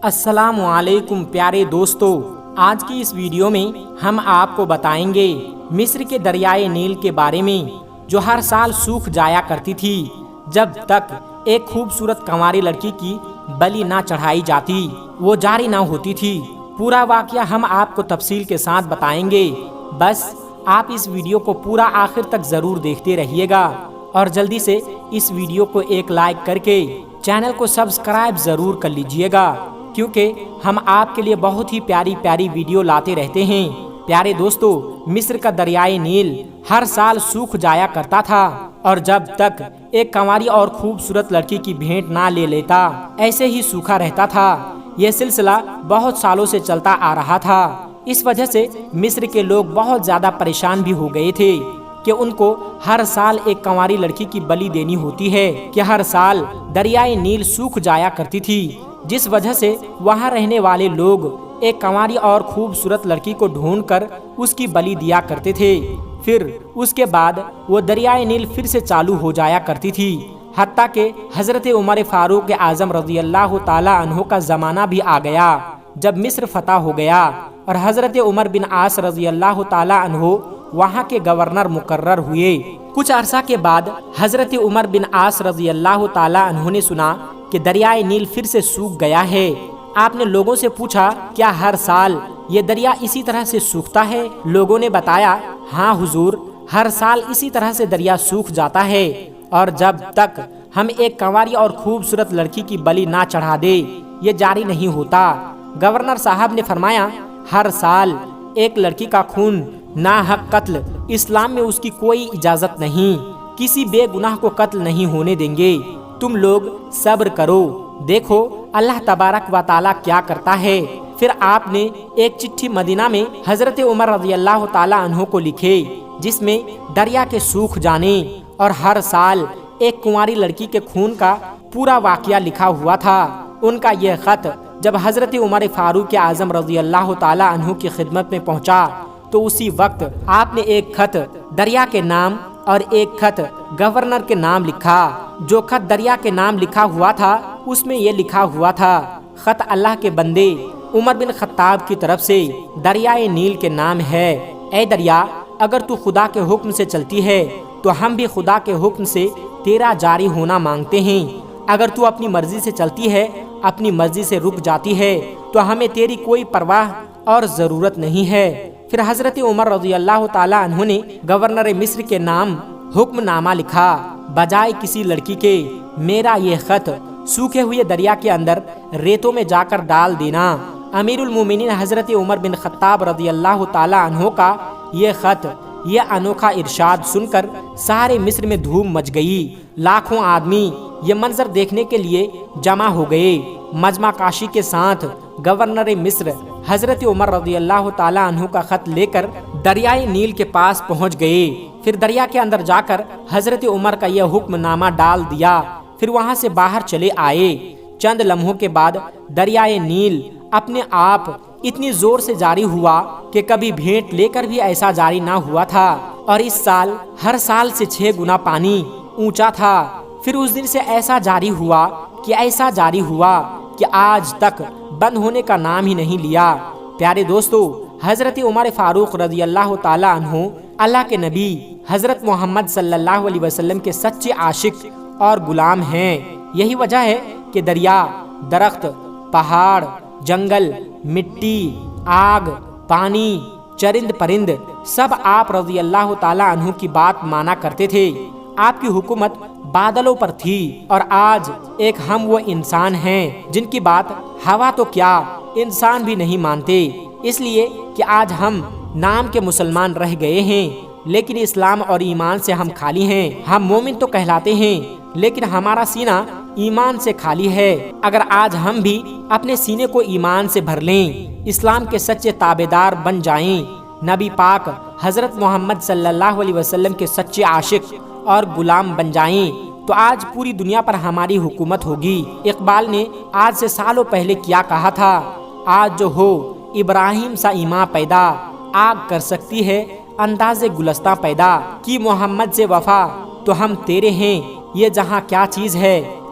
السلام علیکم پیارے دوستو، آج کی اس ویڈیو میں ہم آپ کو بتائیں گے مصر کے دریائے نیل کے بارے میں، جو ہر سال سوکھ جایا کرتی تھی جب تک ایک خوبصورت کنواری لڑکی کی بلی نہ چڑھائی جاتی، وہ جاری نہ ہوتی تھی۔ پورا واقعہ ہم آپ کو تفصیل کے ساتھ بتائیں گے، بس آپ اس ویڈیو کو پورا آخر تک ضرور دیکھتے رہیے گا اور جلدی سے اس ویڈیو کو ایک لائک کر کے چینل کو سبسکرائب ضرور کر لیجئے گا، کیونکہ ہم آپ کے لیے بہت ہی پیاری پیاری ویڈیو لاتے رہتے ہیں۔ پیارے دوستو، مصر کا دریائے نیل ہر سال سوکھ جایا کرتا تھا، اور جب تک ایک کنواری اور خوبصورت لڑکی کی بھیٹ نہ لے لیتا، ایسے ہی سوکھا رہتا تھا۔ یہ سلسلہ بہت سالوں سے چلتا آ رہا تھا۔ اس وجہ سے مصر کے لوگ بہت زیادہ پریشان بھی ہو گئے تھے کہ ان کو ہر سال ایک کنواری لڑکی کی بلی دینی ہوتی ہے، کہ ہر سال دریائے نیل سوکھ جایا کرتی تھی، جس وجہ سے وہاں رہنے والے لوگ ایک کنواری اور خوبصورت لڑکی کو ڈھونڈ کر اس کی بلی دیا کرتے تھے۔ پھر اس کے بعد وہ دریائے نیل پھر سے چالو ہو جایا کرتی تھی، حتیٰ کہ حضرت عمر فاروق اعظم رضی اللہ تعالی عنہ کا زمانہ بھی آ گیا، جب مصر فتح ہو گیا اور حضرت عمر بن عاص رضی اللہ تعالی عنہ وہاں کے گورنر مقرر ہوئے۔ کچھ عرصہ کے بعد حضرت عمر بن عاص رضی اللہ تعالی عنہ نے سنا کہ دریائے نیل پھر سے سوکھ گیا ہے۔ آپ نے لوگوں سے پوچھا، کیا ہر سال یہ دریا اسی طرح سے سوکھتا ہے؟ لوگوں نے بتایا، ہاں حضور، ہر سال اسی طرح سے دریا سوکھ جاتا ہے، اور جب تک ہم ایک کنواری اور خوبصورت لڑکی کی بلی نہ چڑھا دے، یہ جاری نہیں ہوتا۔ گورنر صاحب نے فرمایا، ہر سال ایک لڑکی کا خون ناحق قتل، اسلام میں اس کی کوئی اجازت نہیں، کسی بے گناہ کو قتل نہیں ہونے دیں گے، تم لوگ صبر کرو، دیکھو اللہ تبارک و تعالی کیا کرتا ہے۔ پھر آپ نے ایک چٹھی مدینہ میں حضرت عمر رضی اللہ تعالی عنہ کو لکھے، جس میں دریا کے سوکھ جانے اور ہر سال ایک کنواری لڑکی کے خون کا پورا واقعہ لکھا ہوا تھا۔ ان کا یہ خط جب حضرت عمر فاروق اعظم رضی اللہ تعالی عنہ کی خدمت میں پہنچا، تو اسی وقت آپ نے ایک خط دریا کے نام اور ایک خط گورنر کے نام لکھا۔ جو خط دریا کے نام لکھا ہوا تھا، اس میں یہ لکھا ہوا تھا، خط اللہ کے بندے عمر بن خطاب کی طرف سے دریائے نیل کے نام ہے۔ اے دریا، اگر تو خدا کے حکم سے چلتی ہے تو ہم بھی خدا کے حکم سے تیرا جاری ہونا مانگتے ہیں، اگر تو اپنی مرضی سے چلتی ہے، اپنی مرضی سے رک جاتی ہے، تو ہمیں تیری کوئی پرواہ اور ضرورت نہیں ہے۔ پھر حضرت عمر رضی اللہ تعالی عنہ نے گورنر مصر کے نام حکم نامہ لکھا، بجائے کسی لڑکی کے میرا یہ خط سوکھے ہوئے دریا کے اندر ریتوں میں جا کر ڈال دینا۔ امیر المومنین حضرت عمر بن خطاب رضی اللہ تعالی عنہ کا یہ خط، یہ انوکھا ارشاد سن کر سارے مصر میں دھوم مچ گئی۔ لاکھوں آدمی یہ منظر دیکھنے کے لیے جمع ہو گئے۔ مجمع کاشی کے ساتھ گورنر مصر حضرت عمر رضی اللہ تعالی عنہ کا خط لے کر دریائے نیل کے پاس پہنچ گئے۔ پھر دریا کے اندر جا کر حضرت عمر کا یہ حکم نامہ ڈال دیا، پھر وہاں سے باہر چلے آئے۔ چند لمحوں کے بعد دریائے نیل اپنے آپ اتنی زور سے جاری ہوا کہ کبھی بھیٹ لے کر بھی ایسا جاری نہ ہوا تھا، اور اس سال ہر سال سے 6 گنا پانی اونچا تھا۔ پھر اس دن سے ایسا جاری ہوا کہ آج تک بند ہونے کا نام ہی نہیں لیا۔ پیارے دوستو، حضرت عمر فاروق رضی اللہ تعالی عنہ اللہ کے نبی حضرت محمد صلی اللہ علیہ وسلم کے سچے عاشق اور غلام ہیں۔ یہی وجہ ہے کہ دریا، درخت، پہاڑ، جنگل، مٹی، آگ، پانی، چرند پرند سب آپ رضی اللہ تعالی عنہ کی بات مانا کرتے تھے۔ آپ کی حکومت بادلوں پر تھی، اور آج ایک ہم وہ انسان ہیں جن کی بات ہوا تو کیا انسان بھی نہیں مانتے، اس لیے کہ آج ہم نام کے مسلمان رہ گئے ہیں، لیکن اسلام اور ایمان سے ہم خالی ہیں۔ ہم مومن تو کہلاتے ہیں، لیکن ہمارا سینہ ایمان سے خالی ہے۔ اگر آج ہم بھی اپنے سینے کو ایمان سے بھر لیں، اسلام کے سچے تابعدار بن جائیں، نبی پاک حضرت محمد صلی اللہ علیہ وسلم کے سچے عاشق اور غلام بن جائیں، تو آج پوری دنیا پر ہماری حکومت ہوگی۔ اقبال نے آج سے سالوں پہلے کیا کہا تھا، آج جو ہو ابراہیم سا ایمان پیدا، آگ کر سکتی ہے انداز گلستہ پیدا، کی محمد سے وفا تو ہم تیرے ہیں، یہ جہاں کیا چیز ہے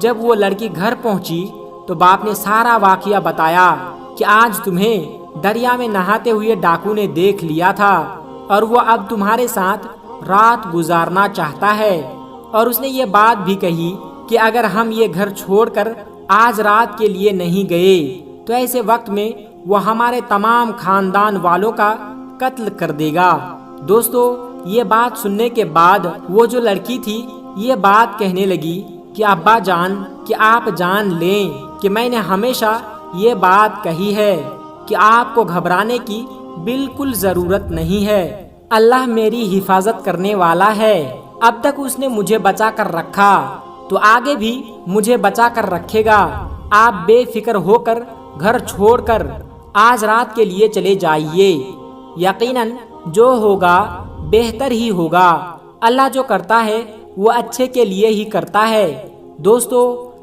جب وہ لڑکی گھر پہنچی تو باپ نے سارا واقعہ بتایا کہ آج تمہیں دریا میں نہاتے ہوئے ڈاکو نے دیکھ لیا تھا اور وہ اب تمہارے ساتھ رات گزارنا چاہتا ہے۔ اور اس نے یہ بات بھی کہی کہ اگر ہم یہ گھر چھوڑ کر آج رات کے لیے نہیں گئے تو ایسے وقت میں وہ ہمارے تمام خاندان والوں کا قتل کر دے گا۔ دوستو، یہ بات سننے کے بعد وہ جو لڑکی تھی یہ بات کہنے لگی کہ ابا جان، کہ آپ جان لیں کہ میں نے ہمیشہ یہ بات کہی ہے کہ آپ کو گھبرانے کی بالکل ضرورت نہیں ہے، اللہ میری حفاظت کرنے والا ہے۔ اب تک اس نے مجھے بچا کر رکھا تو آگے بھی مجھے بچا کر رکھے گا۔ آپ بے فکر ہو کر گھر چھوڑ کر آج رات کے لیے چلے جائیے، یقیناً جو ہوگا بہتر ہی ہوگا۔ اللہ جو کرتا ہے وہ اچھے کے لیے ہی کرتا ہے۔ دوستو،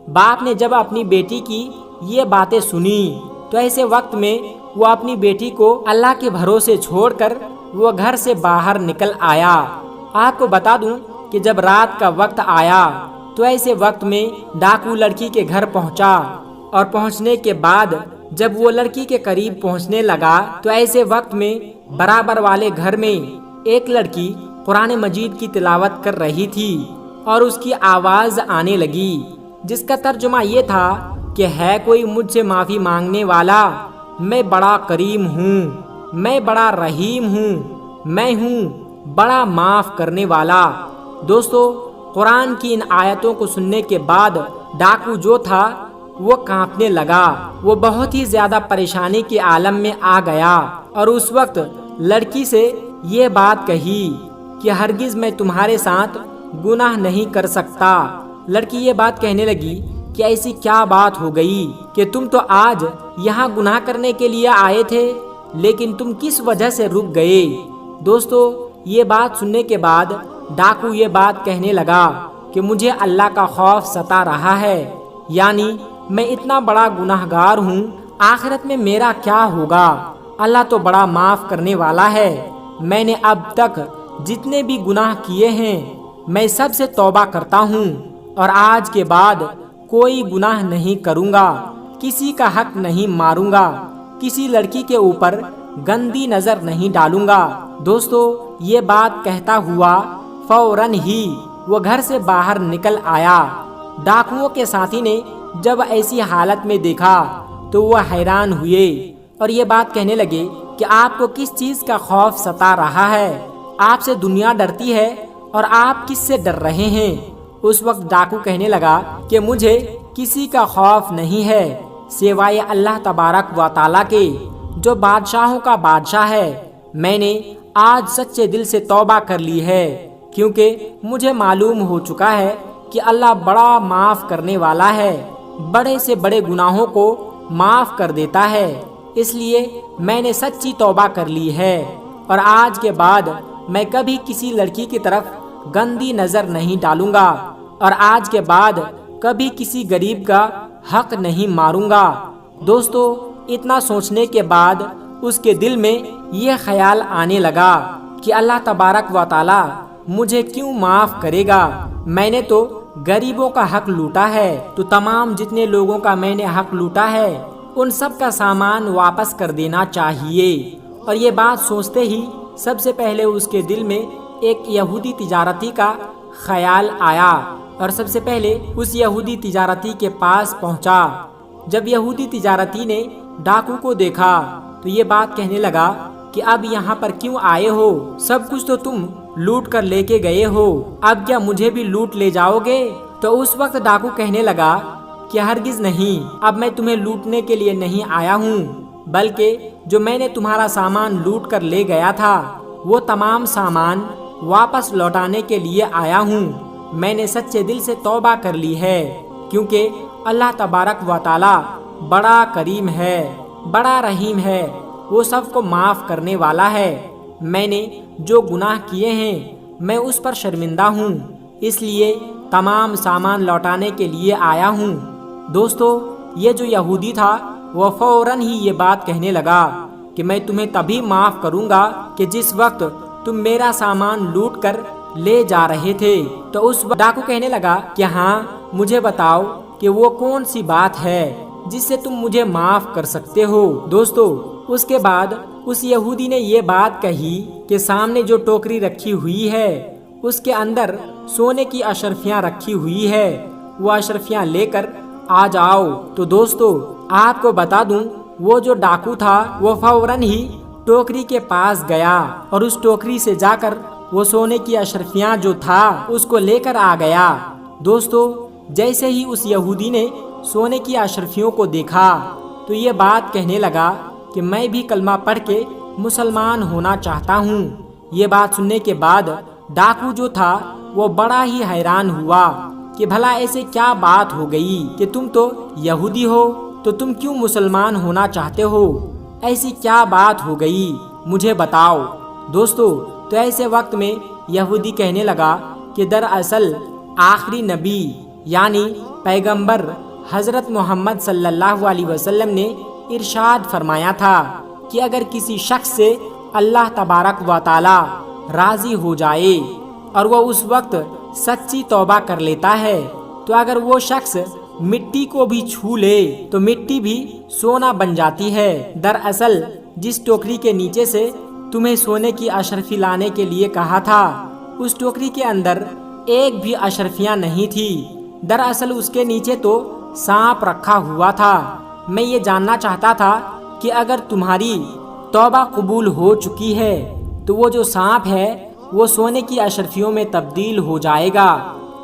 باپ نے جب اپنی بیٹی کی یہ باتیں سنی تو ایسے وقت میں وہ اپنی بیٹی کو اللہ کے بھروسے چھوڑ کر وہ گھر سے باہر نکل آیا۔ آپ کو بتا دوں کہ جب رات کا وقت آیا تو ایسے وقت میں ڈاکو لڑکی کے گھر پہنچا، اور پہنچنے کے بعد جب وہ لڑکی کے قریب پہنچنے لگا تو ایسے وقت میں برابر والے گھر میں ایک لڑکی قرآن مجید کی تلاوت کر رہی تھی اور اس کی آواز آنے لگی، جس کا ترجمہ یہ تھا کہ ہے کوئی مجھ سے معافی مانگنے والا، میں بڑا کریم ہوں، میں بڑا رحیم ہوں، میں ہوں بڑا معاف کرنے والا۔ دوستو، قرآن کی ان آیتوں کو سننے کے بعد ڈاکو جو تھا وہ کانپنے لگا، وہ بہت ہی زیادہ پریشانی کے عالم میں آ گیا اور اس وقت لڑکی سے یہ بات کہی کہ ہرگز میں تمہارے ساتھ گناہ نہیں کر سکتا۔ لڑکی یہ بات کہنے لگی کہ ایسی کیا بات ہو گئی کہ تم تو آج یہاں گناہ کرنے کے لیے آئے تھے، لیکن تم کس وجہ سے رک گئے؟ دوستو، یہ بات سننے کے بعد ڈاکو یہ بات کہنے لگا کہ مجھے اللہ کا خوف ستا رہا ہے، یعنی میں اتنا بڑا گناہ گار ہوں، آخرت میں میرا کیا ہوگا؟ اللہ تو بڑا معاف کرنے والا ہے، میں نے اب تک جتنے بھی گناہ کیے ہیں میں سب سے توبہ کرتا ہوں اور آج کے بعد کوئی گناہ نہیں کروں گا، کسی کا حق نہیں ماروں گا، کسی لڑکی کے اوپر گندی نظر نہیں ڈالوں گا۔ دوستو، یہ بات کہتا ہوا فوراً ہی وہ گھر سے باہر نکل آیا۔ ڈاکوؤں کے ساتھی نے جب ایسی حالت میں دیکھا تو وہ حیران ہوئے اور یہ بات کہنے لگے کہ آپ کو کس چیز کا خوف ستا رہا ہے؟ آپ سے دنیا ڈرتی ہے اور آپ کس سے ڈر رہے ہیں؟ اس وقت ڈاکو کہنے لگا کہ مجھے کسی کا خوف نہیں ہے سوائے اللہ تبارک و تعالیٰ کے، جو بادشاہوں کا بادشاہ ہے۔ میں نے آج سچے دل سے توبہ کر لی ہے، کیونکہ مجھے معلوم ہو چکا ہے کہ اللہ بڑا معاف کرنے والا ہے، بڑے سے بڑے گناہوں کو معاف کر دیتا ہے، اس لیے میں نے سچی توبہ کر لی ہے اور آج کے بعد میں کبھی کسی لڑکی کی طرف گندی نظر نہیں ڈالوں گا اور آج کے بعد کبھی کسی غریب کا حق نہیں ماروں گا۔ دوستو، اتنا سوچنے کے بعد اس کے دل میں یہ خیال آنے لگا کہ اللہ تبارک و تعالی مجھے کیوں معاف کرے گا؟ میں نے تو غریبوں کا حق لوٹا ہے، تو تمام جتنے لوگوں کا میں نے حق لوٹا ہے ان سب کا سامان واپس کر دینا چاہیے۔ اور یہ بات سوچتے ہی سب سے پہلے اس کے دل میں ایک یہودی تجارتی کا خیال آیا اور سب سے پہلے اس یہودی تجارتی کے پاس پہنچا۔ جب یہودی تجارتی نے ڈاکو کو دیکھا تو یہ بات کہنے لگا کہ اب یہاں پر کیوں آئے ہو؟ سب کچھ تو تم لوٹ کر لے کے گئے ہو، اب کیا مجھے بھی لوٹ لے جاؤ گے؟ تو اس وقت ڈاکو کہنے لگا کہ ہرگز نہیں، اب میں تمہیں لوٹنے کے لیے نہیں آیا ہوں، بلکہ جو میں نے تمہارا سامان لوٹ کر لے گیا تھا وہ تمام سامان واپس لوٹانے کے لیے آیا ہوں۔ میں نے سچے دل سے توبہ کر لی ہے، کیونکہ اللہ تبارک و تعالی بڑا کریم ہے، بڑا رحیم ہے، وہ سب کو معاف کرنے والا ہے۔ میں نے جو گناہ کیے ہیں میں اس پر شرمندہ ہوں، اس لیے تمام سامان لوٹانے کے لیے آیا ہوں۔ دوستو، یہ جو یہودی تھا وہ فوراً ہی یہ بات کہنے لگا کہ میں تمہیں تبھی معاف کروں گا کہ جس وقت تم میرا سامان لوٹ کر لے جا رہے تھے۔ تو اس وقت ڈاکو کہنے لگا کہ ہاں، مجھے بتاؤ کہ وہ کون سی بات ہے جس سے تم مجھے معاف کر سکتے ہو۔ دوستو، اس کے بعد اس یہودی نے یہ بات کہی کہ سامنے جو ٹوکری رکھی ہوئی ہے اس کے اندر سونے کی اشرفیاں رکھی ہوئی ہے، وہ اشرفیاں لے کر آ جاؤ۔ تو دوستو، آپ کو بتا دوں، وہ جو ڈاکو تھا وہ فوراً ہی ٹوکری کے پاس گیا اور اس ٹوکری سے جا کر وہ سونے کی اشرفیاں جو تھا اس کو لے کر آ گیا۔ دوستو، جیسے ہی اس یہودی نے سونے کی اشرفیوں کو دیکھا تو یہ بات کہنے لگا کہ میں بھی کلمہ پڑھ کے مسلمان ہونا چاہتا ہوں۔ یہ بات سننے کے بعد ڈاکو جو تھا وہ بڑا ہی حیران ہوا کہ بھلا ایسے کیا بات ہو گئی کہ تم تو یہودی ہو تو تم کیوں مسلمان ہونا چاہتے ہو؟ ایسی کیا بات ہو گئی، مجھے بتاؤ۔ دوستو، تو ایسے وقت میں یہودی کہنے لگا کہ دراصل آخری نبی یعنی پیغمبر حضرت محمد صلی اللہ علیہ وسلم نے ارشاد فرمایا تھا کہ اگر کسی شخص سے اللہ تبارک و تعالی راضی ہو جائے اور وہ اس وقت سچی توبہ کر لیتا ہے تو اگر وہ شخص مٹی کو بھی چھو لے تو مٹی بھی سونا بن جاتی ہے۔ دراصل جس ٹوکری کے نیچے سے تمہیں سونے کی اشرفی لانے کے لیے کہا تھا اس ٹوکری کے اندر ایک بھی اشرفیاں نہیں تھی، دراصل اس کے نیچے تو سانپ رکھا ہوا تھا۔ میں یہ جاننا چاہتا تھا کہ اگر تمہاری توبہ قبول ہو چکی ہے تو وہ جو سانپ ہے وہ سونے کی اشرفیوں میں تبدیل ہو جائے گا،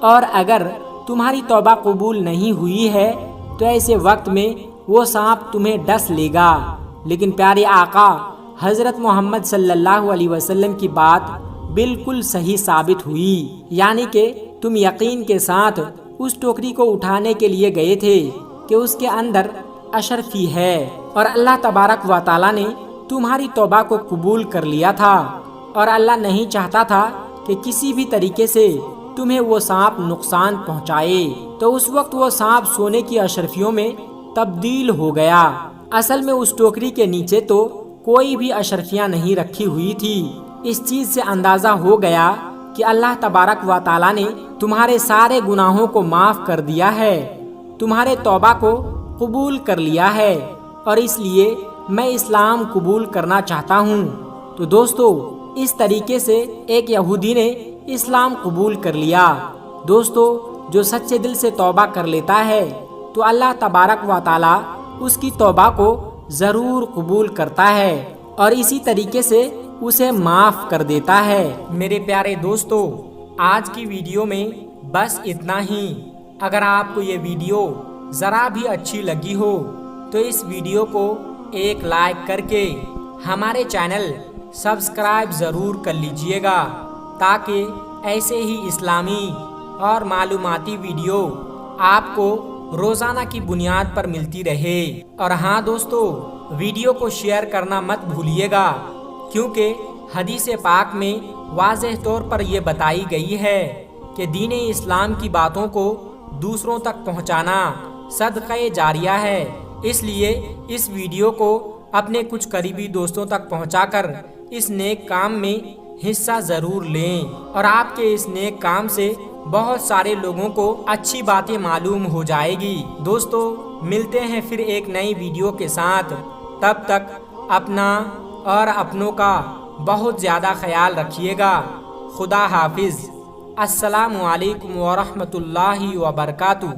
اور اگر تمہاری توبہ قبول نہیں ہوئی ہے تو ایسے وقت میں وہ سانپ تمہیں ڈس لے گا۔ لیکن پیارے آقا حضرت محمد صلی اللہ علیہ وسلم کی بات بالکل صحیح ثابت ہوئی، یعنی کہ تم یقین کے ساتھ اس ٹوکری کو اٹھانے کے لیے گئے تھے کہ اس کے اندر اشرفی ہے، اور اللہ تبارک و تعالیٰ نے تمہاری توبہ کو قبول کر لیا تھا، اور اللہ نہیں چاہتا تھا کہ کسی بھی طریقے سے تمہیں وہ سانپ نقصان پہنچائے، تو اس وقت وہ سانپ سونے کی اشرفیوں میں تبدیل ہو گیا۔ اصل میں اس ٹوکری کے نیچے تو کوئی بھی اشرفیاں نہیں رکھی ہوئی تھی۔ اس چیز سے اندازہ ہو گیا کہ اللہ تبارک و تعالیٰ نے تمہارے سارے گناہوں کو معاف کر دیا ہے، تمہارے توبہ کو قبول کر لیا ہے، اور اس لیے میں اسلام قبول کرنا چاہتا ہوں۔ تو دوستو، اس طریقے سے ایک یہودی نے اسلام قبول کر لیا۔ دوستو، جو سچے دل سے توبہ کر لیتا ہے تو اللہ تبارک و تعالیٰ اس کی توبہ کو ضرور قبول کرتا ہے اور اسی طریقے سے اسے معاف کر دیتا ہے۔ میرے پیارے دوستو، آج کی ویڈیو میں بس اتنا ہی۔ اگر آپ کو یہ ویڈیو ذرا بھی اچھی لگی ہو تو اس ویڈیو کو ایک لائک کر کے ہمارے چینل سبسکرائب ضرور کر لیجئے گا، تاکہ ایسے ہی اسلامی اور معلوماتی ویڈیو آپ کو روزانہ کی بنیاد پر ملتی رہے۔ اور ہاں دوستو، ویڈیو کو شیئر کرنا مت بھولیے گا، کیونکہ حدیث پاک میں واضح طور پر یہ بتائی گئی ہے کہ دین اسلام کی باتوں کو دوسروں تک پہنچانا صدقہ جاریہ ہے۔ اس لیے اس ویڈیو کو اپنے کچھ قریبی دوستوں تک پہنچا کر اس نیک کام میں حصہ ضرور لیں، اور آپ کے اس نیک کام سے بہت سارے لوگوں کو اچھی باتیں معلوم ہو جائے گی۔ دوستو، ملتے ہیں پھر ایک نئی ویڈیو کے ساتھ، تب تک اپنا اور اپنوں کا بہت زیادہ خیال رکھیے گا۔ خدا حافظ۔ السلام علیکم ورحمۃ اللہ وبرکاتہ۔